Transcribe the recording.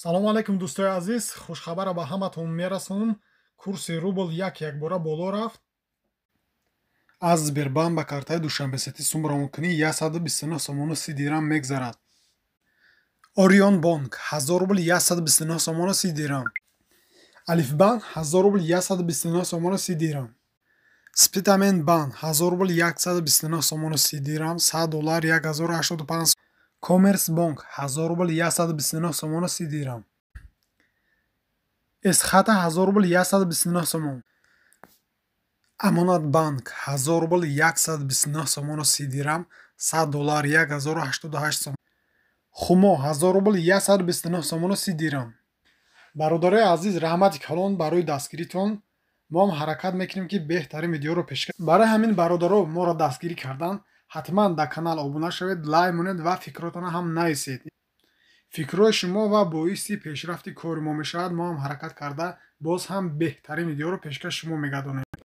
салому алайкум дӯстои азиз, хушхабара ба ҳаматон мерасонам. Курси рубл якбора боло рафт. аз Сбербанк ба картаи душанбесетӣ сумраонкунӣ 129 сомону 30 дирам мегзарад. Орион банк 1000 рубл 129 сомону 30 дирам. Алифбанк 1000 рубл 129 сомону 30 дирам. Спитамен банк 1000 рубл 129 сомону 30 дирам, $100 1085. Коммерсбанк 1000 рубл 129 сомону 30 дирам. Эсхата 1000 рубл 129 сомон. Амонатбанк 1000 рубл 129 сомону 30 дирам, $100 1088 сомон. Хумо 1000 рубл 129 сомону 30 дирам. бародарои азиз, раҳмати калон барои дастгиритон. мо ҳам ҳаракат мекунем ки беҳтарин видеоро пешкаш. барои ҳамин бародаро моро дастгирӣ кардан, ҳатман дар канал обуна шавед, лайк монед ва фикротона ҳам нависед. фикрҳои шумо ва боиси пешрафти кори мо мешавад. мо ҳам ҳаракат карда боз ҳам беҳтарин видеоро пешкаш шумо мегардонем.